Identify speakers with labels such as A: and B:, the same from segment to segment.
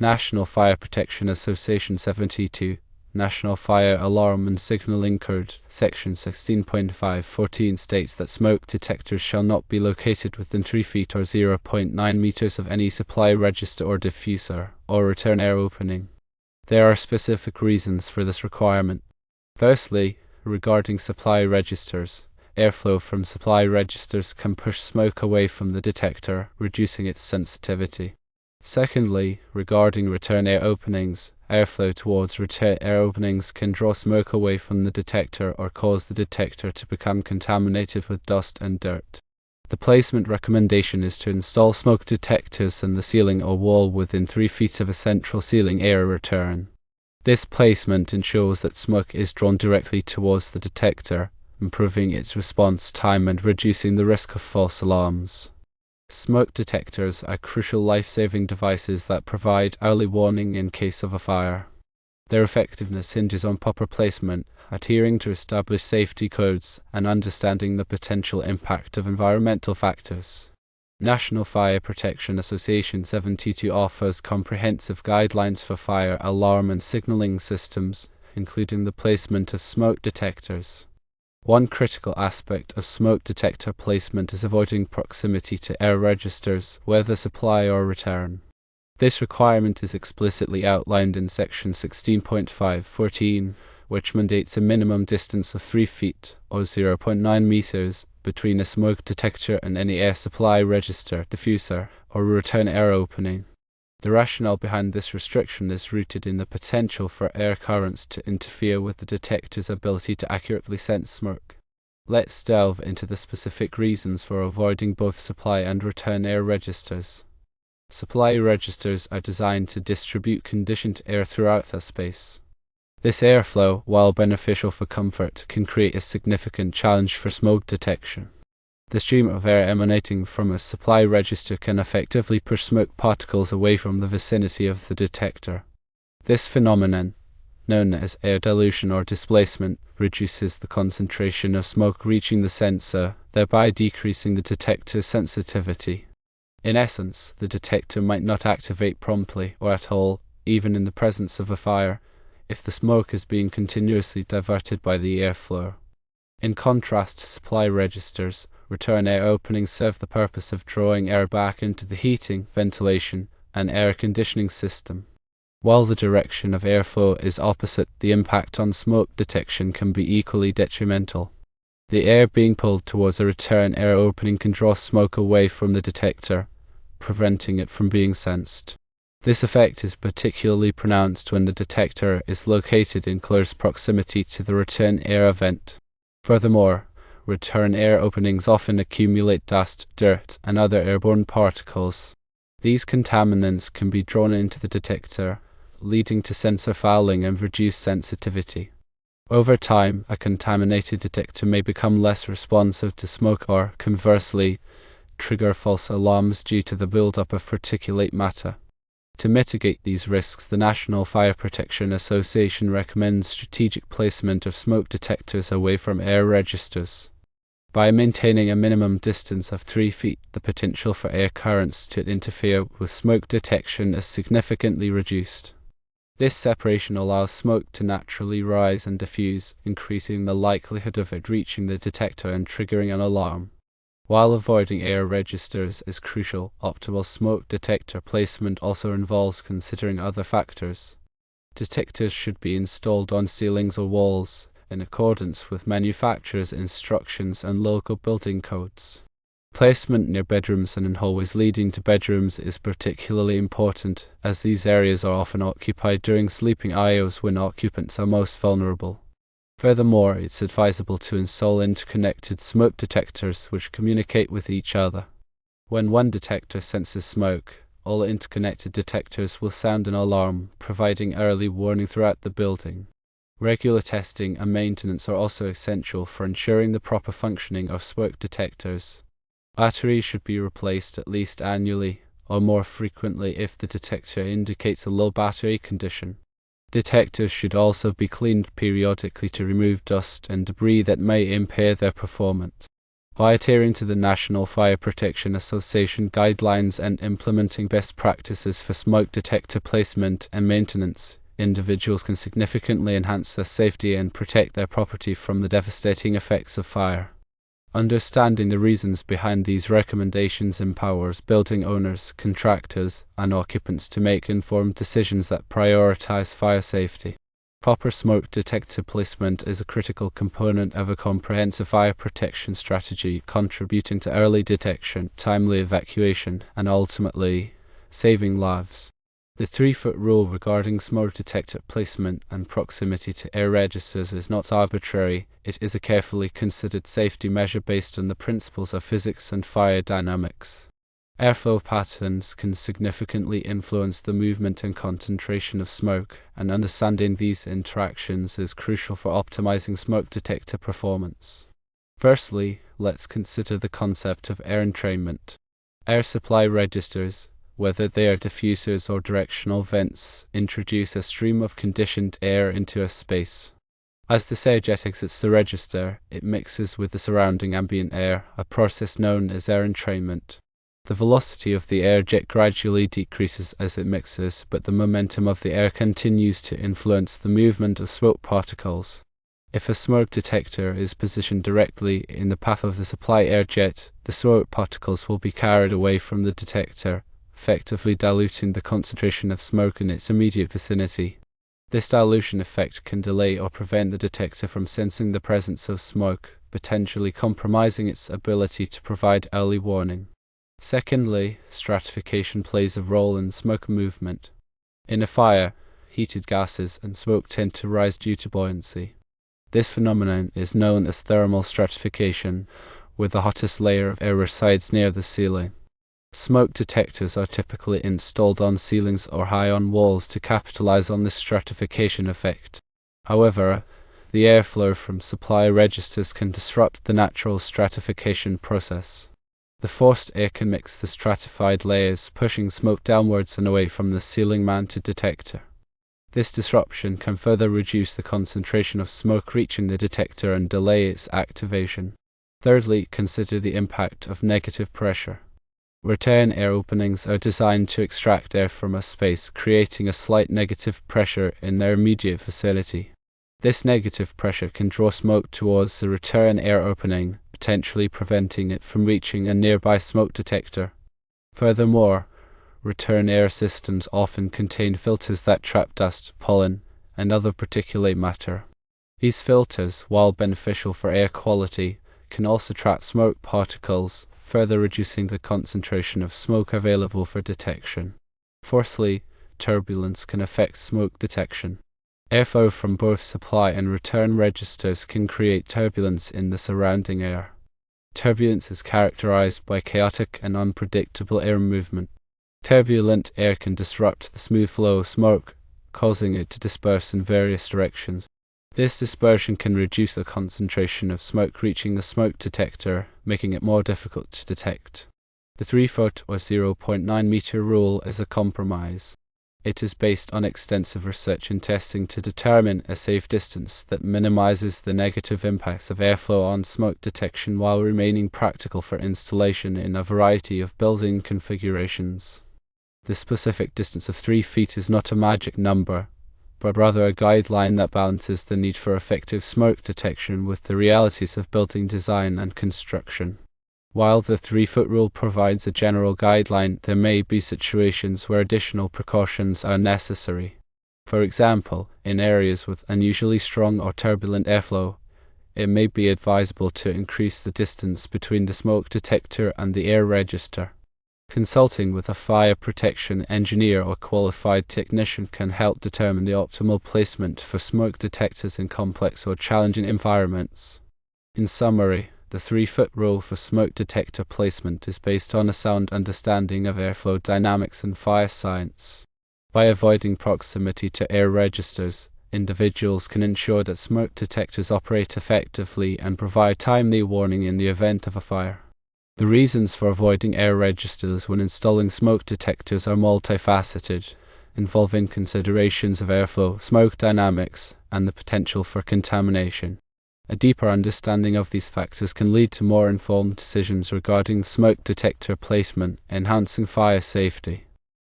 A: National Fire Protection Association 72, National Fire Alarm and Signaling Code, Section 16.5.14 states that smoke detectors shall not be located within 3 feet or 0.9 meters of any supply register or diffuser, or return air opening. There are specific reasons for this requirement. Firstly, regarding supply registers, airflow from supply registers can push smoke away from the detector, reducing its sensitivity. Secondly, regarding return air openings, airflow towards return air openings can draw smoke away from the detector or cause the detector to become contaminated with dust and dirt. The placement recommendation is to install smoke detectors in the ceiling or wall within 3 feet of a central ceiling air return. This placement ensures that smoke is drawn directly towards the detector, improving its response time and reducing the risk of false alarms. Smoke detectors are crucial life-saving devices that provide early warning in case of a fire. Their effectiveness hinges on proper placement, adhering to established safety codes, and understanding the potential impact of environmental factors. National Fire Protection Association 72 offers comprehensive guidelines for fire alarm and signaling systems, including the placement of smoke detectors. One critical aspect of smoke detector placement is avoiding proximity to air registers, whether supply or return. This requirement is explicitly outlined in Section 16.5.14, which mandates a minimum distance of 3 feet, or 0.9 meters, between a smoke detector and any air supply register, diffuser, or return air opening. The rationale behind this restriction is rooted in the potential for air currents to interfere with the detector's ability to accurately sense smoke. Let's delve into the specific reasons for avoiding both supply and return air registers. Supply registers are designed to distribute conditioned air throughout the space. This airflow, while beneficial for comfort, can create a significant challenge for smoke detection. The stream of air emanating from a supply register can effectively push smoke particles away from the vicinity of the detector. This phenomenon, known as air dilution or displacement, reduces the concentration of smoke reaching the sensor, thereby decreasing the detector's sensitivity. In essence, the detector might not activate promptly or at all, even in the presence of a fire, if the smoke is being continuously diverted by the airflow. In contrast to supply registers, return air openings serve the purpose of drawing air back into the heating, ventilation, and air conditioning system. While the direction of airflow is opposite, the impact on smoke detection can be equally detrimental. The air being pulled towards a return air opening can draw smoke away from the detector, preventing it from being sensed. This effect is particularly pronounced when the detector is located in close proximity to the return air event. Furthermore, return air openings often accumulate dust, dirt, and other airborne particles. These contaminants can be drawn into the detector, leading to sensor fouling and reduced sensitivity. Over time, a contaminated detector may become less responsive to smoke or, conversely, trigger false alarms due to the buildup of particulate matter. To mitigate these risks, the National Fire Protection Association recommends strategic placement of smoke detectors away from air registers. By maintaining a minimum distance of 3 feet, the potential for air currents to interfere with smoke detection is significantly reduced. This separation allows smoke to naturally rise and diffuse, increasing the likelihood of it reaching the detector and triggering an alarm. While avoiding air registers is crucial, optimal smoke detector placement also involves considering other factors. Detectors should be installed on ceilings or walls, in accordance with manufacturer's instructions and local building codes. Placement near bedrooms and in hallways leading to bedrooms is particularly important, as these areas are often occupied during sleeping hours when occupants are most vulnerable. Furthermore, it's advisable to install interconnected smoke detectors which communicate with each other. When one detector senses smoke, all interconnected detectors will sound an alarm, providing early warning throughout the building. Regular testing and maintenance are also essential for ensuring the proper functioning of smoke detectors. Batteries should be replaced at least annually, or more frequently if the detector indicates a low battery condition. Detectors should also be cleaned periodically to remove dust and debris that may impair their performance. By adhering to the National Fire Protection Association guidelines and implementing best practices for smoke detector placement and maintenance, individuals can significantly enhance their safety and protect their property from the devastating effects of fire. Understanding the reasons behind these recommendations empowers building owners, contractors, and occupants to make informed decisions that prioritize fire safety. Proper smoke detector placement is a critical component of a comprehensive fire protection strategy, contributing to early detection, timely evacuation, and ultimately, saving lives. The 3-foot rule regarding smoke detector placement and proximity to air registers is not arbitrary. It is a carefully considered safety measure based on the principles of physics and fire dynamics. Airflow patterns can significantly influence the movement and concentration of smoke, and understanding these interactions is crucial for optimizing smoke detector performance. Firstly, let's consider the concept of air entrainment. Air supply registers, whether they are diffusers or directional vents, introduce a stream of conditioned air into a space. As this air jet exits the register, it mixes with the surrounding ambient air, a process known as air entrainment. The velocity of the air jet gradually decreases as it mixes, but the momentum of the air continues to influence the movement of smoke particles. If a smoke detector is positioned directly in the path of the supply air jet, the smoke particles will be carried away from the detector, effectively diluting the concentration of smoke in its immediate vicinity. This dilution effect can delay or prevent the detector from sensing the presence of smoke, potentially compromising its ability to provide early warning. Secondly, stratification plays a role in smoke movement. In a fire, heated gases and smoke tend to rise due to buoyancy. This phenomenon is known as thermal stratification, where the hottest layer of air resides near the ceiling. Smoke detectors are typically installed on ceilings or high on walls to capitalize on this stratification effect. However, the airflow from supply registers can disrupt the natural stratification process. The forced air can mix the stratified layers, pushing smoke downwards and away from the ceiling-mounted detector. This disruption can further reduce the concentration of smoke reaching the detector and delay its activation. Thirdly, consider the impact of negative pressure. Return air openings are designed to extract air from a space, creating a slight negative pressure in their immediate vicinity. This negative pressure can draw smoke towards the return air opening, potentially preventing it from reaching a nearby smoke detector. Furthermore, return air systems often contain filters that trap dust, pollen, and other particulate matter. These filters, while beneficial for air quality, can also trap smoke particles, further reducing the concentration of smoke available for detection. Fourthly, turbulence can affect smoke detection. Airflow from both supply and return registers can create turbulence in the surrounding air. Turbulence is characterized by chaotic and unpredictable air movement. Turbulent air can disrupt the smooth flow of smoke, causing it to disperse in various directions. This dispersion can reduce the concentration of smoke reaching the smoke detector, making it more difficult to detect. The 3-foot or 0.9 meter rule is a compromise. It is based on extensive research and testing to determine a safe distance that minimizes the negative impacts of airflow on smoke detection while remaining practical for installation in a variety of building configurations. The specific distance of 3 feet is not a magic number, but rather a guideline that balances the need for effective smoke detection with the realities of building design and construction. While the 3-foot rule provides a general guideline, there may be situations where additional precautions are necessary. For example, in areas with unusually strong or turbulent airflow, it may be advisable to increase the distance between the smoke detector and the air register. Consulting with a fire protection engineer or qualified technician can help determine the optimal placement for smoke detectors in complex or challenging environments. In summary, the 3-foot rule for smoke detector placement is based on a sound understanding of airflow dynamics and fire science. By avoiding proximity to air registers, individuals can ensure that smoke detectors operate effectively and provide timely warning in the event of a fire. The reasons for avoiding air registers when installing smoke detectors are multifaceted, involving considerations of airflow, smoke dynamics, and the potential for contamination. A deeper understanding of these factors can lead to more informed decisions regarding smoke detector placement, enhancing fire safety.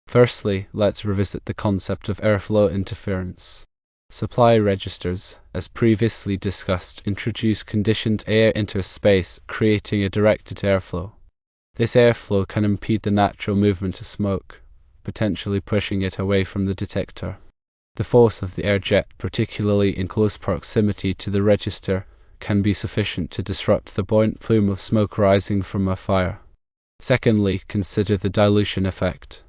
A: Firstly, let's revisit the concept of airflow interference. Supply registers, as previously discussed, introduce conditioned air into a space, creating a directed airflow. This airflow can impede the natural movement of smoke, potentially pushing it away from the detector. The force of the air jet, particularly in close proximity to the register, can be sufficient to disrupt the buoyant plume of smoke rising from a fire. Secondly, consider the dilution effect.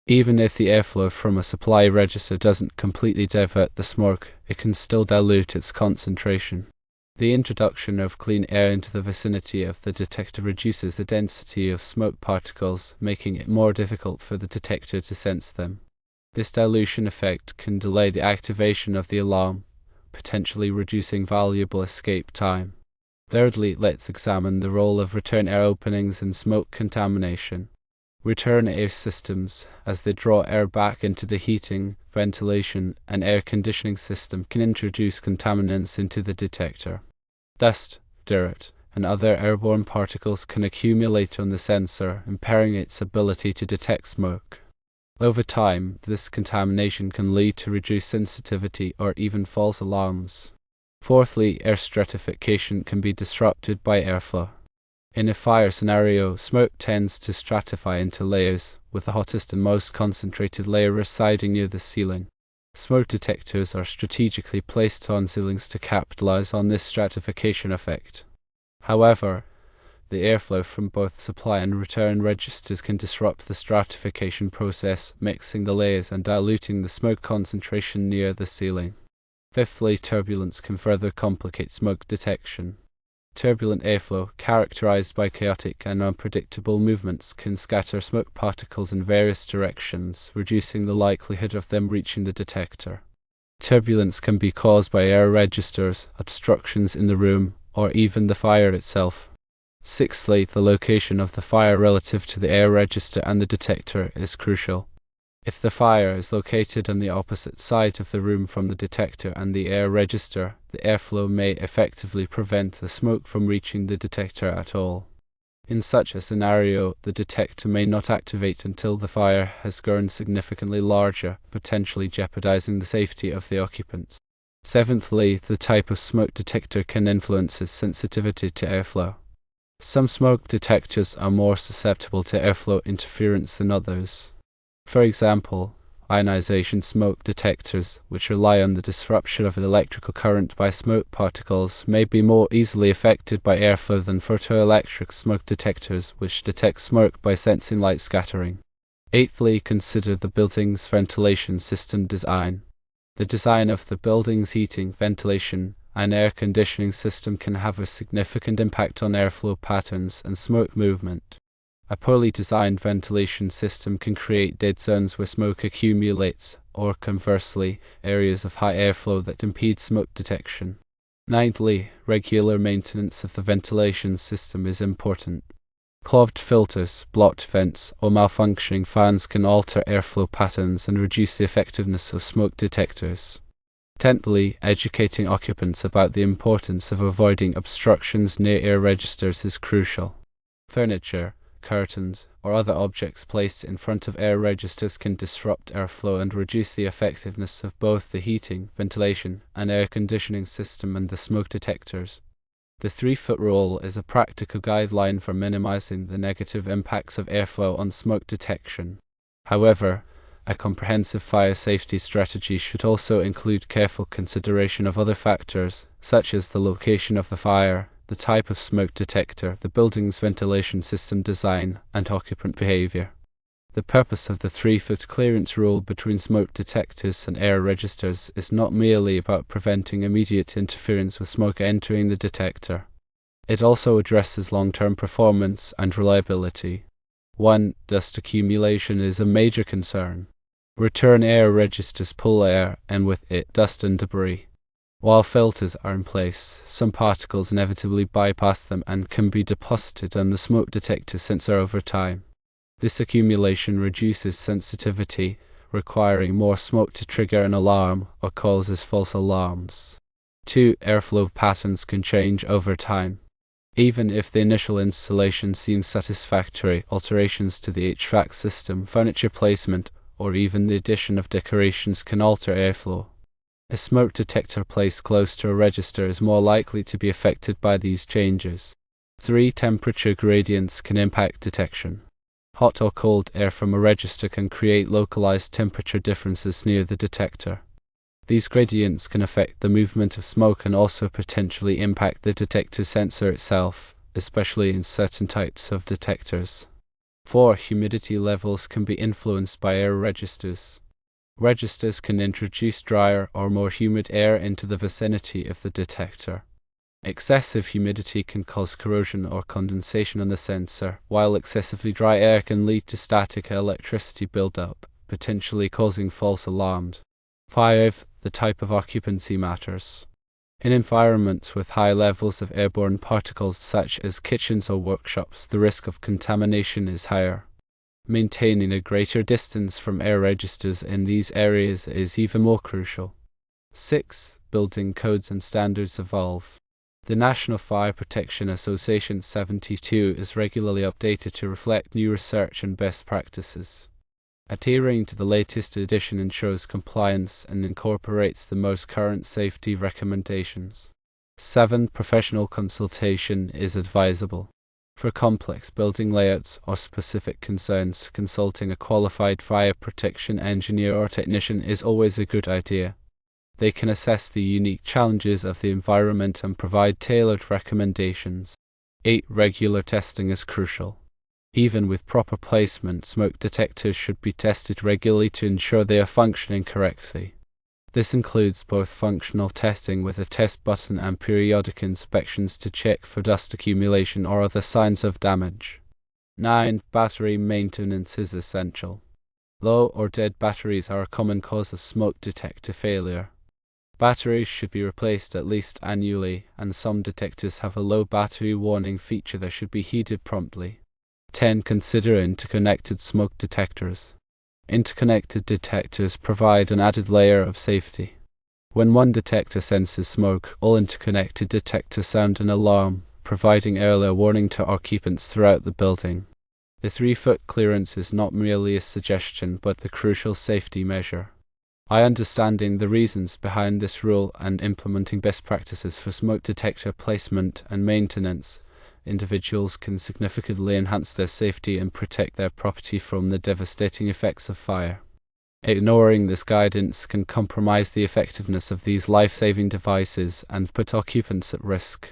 A: Even if the airflow from a supply register doesn't completely divert the smoke, it can still dilute its concentration. The introduction of clean air into the vicinity of the detector reduces the density of smoke particles, making it more difficult for the detector to sense them. This dilution effect can delay the activation of the alarm, potentially reducing valuable escape time. Thirdly, let's examine the role of return air openings in smoke contamination. Return air systems, as they draw air back into the heating, ventilation, and air conditioning system, can introduce contaminants into the detector. Dust, dirt, and other airborne particles can accumulate on the sensor, impairing its ability to detect smoke. Over time, this contamination can lead to reduced sensitivity or even false alarms. Fourthly, air stratification can be disrupted by airflow. In a fire scenario, smoke tends to stratify into layers, with the hottest and most concentrated layer residing near the ceiling. Smoke detectors are strategically placed on ceilings to capitalize on this stratification effect. However, the airflow from both supply and return registers can disrupt the stratification process, mixing the layers and diluting the smoke concentration near the ceiling. Fifthly, turbulence can further complicate smoke detection. Turbulent airflow, characterized by chaotic and unpredictable movements, can scatter smoke particles in various directions, reducing the likelihood of them reaching the detector. Turbulence can be caused by air registers, obstructions in the room, or even the fire itself. Sixthly, the location of the fire relative to the air register and the detector is crucial. If the fire is located on the opposite side of the room from the detector and the air register, the airflow may effectively prevent the smoke from reaching the detector at all. In such a scenario, the detector may not activate until the fire has grown significantly larger, potentially jeopardizing the safety of the occupants. Seventhly, the type of smoke detector can influence its sensitivity to airflow. Some smoke detectors are more susceptible to airflow interference than others. For example, ionization smoke detectors, which rely on the disruption of an electrical current by smoke particles, may be more easily affected by airflow than photoelectric smoke detectors, which detect smoke by sensing light scattering. Eighthly, consider the building's ventilation system design. The design of the building's heating, ventilation, and air conditioning system can have a significant impact on airflow patterns and smoke movement. A poorly designed ventilation system can create dead zones where smoke accumulates, or conversely, areas of high airflow that impede smoke detection. Ninthly, regular maintenance of the ventilation system is important. Clogged filters, blocked vents, or malfunctioning fans can alter airflow patterns and reduce the effectiveness of smoke detectors. Tenthly, educating occupants about the importance of avoiding obstructions near air registers is crucial. Furniture, curtains, or other objects placed in front of air registers can disrupt airflow and reduce the effectiveness of both the heating, ventilation, and air conditioning system and the smoke detectors. The 3-foot rule is a practical guideline for minimizing the negative impacts of airflow on smoke detection. However, a comprehensive fire safety strategy should also include careful consideration of other factors, such as the location of the fire, the type of smoke detector, the building's ventilation system design, and occupant behavior. The purpose of the 3-foot clearance rule between smoke detectors and air registers is not merely about preventing immediate interference with smoke entering the detector. It also addresses long-term performance and reliability. 1. Dust accumulation is a major concern. Return air registers pull air, and with it, dust and debris. While filters are in place, some particles inevitably bypass them and can be deposited on the smoke detector sensor over time. This accumulation reduces sensitivity, requiring more smoke to trigger an alarm, or causes false alarms. 2. Airflow patterns can change over time. Even if the initial installation seems satisfactory, alterations to the HVAC system, furniture placement, or even the addition of decorations can alter airflow. A smoke detector placed close to a register is more likely to be affected by these changes. 3. Temperature gradients can impact detection. Hot or cold air from a register can create localized temperature differences near the detector. These gradients can affect the movement of smoke and also potentially impact the detector sensor itself, especially in certain types of detectors. 4. Humidity levels can be influenced by air registers. Registers can introduce drier or more humid air into the vicinity of the detector. Excessive humidity can cause corrosion or condensation on the sensor, while excessively dry air can lead to static electricity buildup, potentially causing false alarms. 5. The type of occupancy matters. In environments with high levels of airborne particles such as kitchens or workshops, the risk of contamination is higher. Maintaining a greater distance from air registers in these areas is even more crucial. 6. Building codes and standards evolve. The National Fire Protection Association 72 is regularly updated to reflect new research and best practices. Adhering to the latest edition ensures compliance and incorporates the most current safety recommendations. 7. Professional consultation is advisable. For complex building layouts or specific concerns, consulting a qualified fire protection engineer or technician is always a good idea. They can assess the unique challenges of the environment and provide tailored recommendations. 8. Regular testing is crucial. Even with proper placement, smoke detectors should be tested regularly to ensure they are functioning correctly. This includes both functional testing with a test button and periodic inspections to check for dust accumulation or other signs of damage. 9. Battery maintenance is essential. Low or dead batteries are a common cause of smoke detector failure. Batteries should be replaced at least annually, and some detectors have a low battery warning feature that should be heeded promptly. 10. Consider interconnected smoke detectors. Interconnected detectors provide an added layer of safety. When one detector senses smoke, all interconnected detectors sound an alarm, providing earlier warning to occupants throughout the building. The 3-foot clearance is not merely a suggestion but a crucial safety measure. By understanding the reasons behind this rule and implementing best practices for smoke detector placement and maintenance, individuals can significantly enhance their safety and protect their property from the devastating effects of fire. Ignoring this guidance can compromise the effectiveness of these life-saving devices and put occupants at risk.